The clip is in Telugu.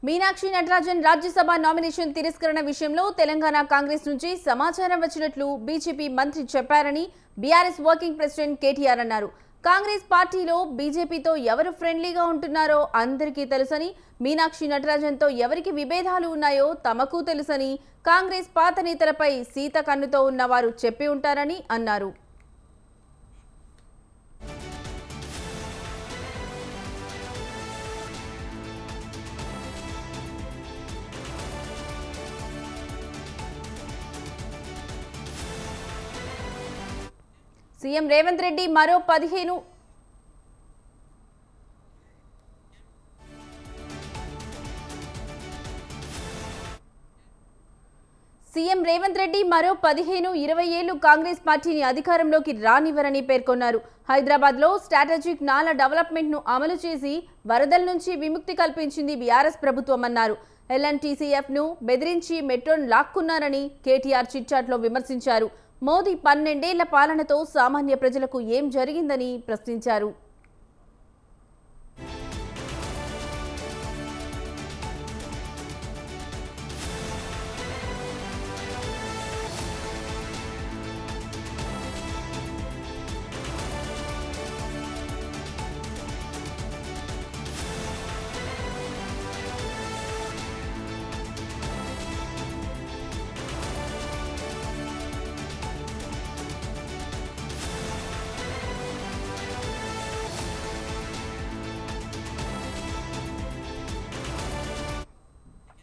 మీనాక్షి నటరాజన్ రాజ్యసభ నామినేషన్ తిరస్కరణ విషయంలో తెలంగాణ కాంగ్రెస్ నుంచి సమాచారం వచ్చినట్లు బీజేపీ మంత్రి చెప్పారని బీఆర్ఎస్ వర్కింగ్ ప్రెసిడెంట్ కేటీఆర్ అన్నారు. కాంగ్రెస్ పార్టీలో బీజేపీతో ఎవరు ఫ్రెండ్లీగా ఉంటున్నారో అందరికీ తెలుసని, మీనాక్షి నటరాజన్తో ఎవరికి విభేదాలు ఉన్నాయో తమకు తెలుసని, కాంగ్రెస్ పాత నేతలపై సీత కన్నుతో ఉన్నవారు చెప్పి ఉంటారని అన్నారు. సీఎం రేవంత్ రెడ్డి మరో 15 20 ఏళ్లు కాంగ్రెస్ పార్టీని అధికారంలోకి రానివ్వరని పేర్కొన్నారు. హైదరాబాద్లో స్ట్రాటజిక్ నాలా డెవలప్మెంట్ ను అమలు చేసి వరదల నుంచి విముక్తి కల్పించింది బీఆర్ఎస్ ప్రభుత్వం అన్నారు. ఎల్ఎన్టీసీఎఫ్ ను బెదిరించి మెట్రోను లాక్కున్నారని కేటీఆర్ చిట్చాట్లో విమర్శించారు. మోదీ 12 ఏళ్ల పాలనతో సామాన్య ప్రజలకు ఏం జరిగిందని ప్రశ్నించారు.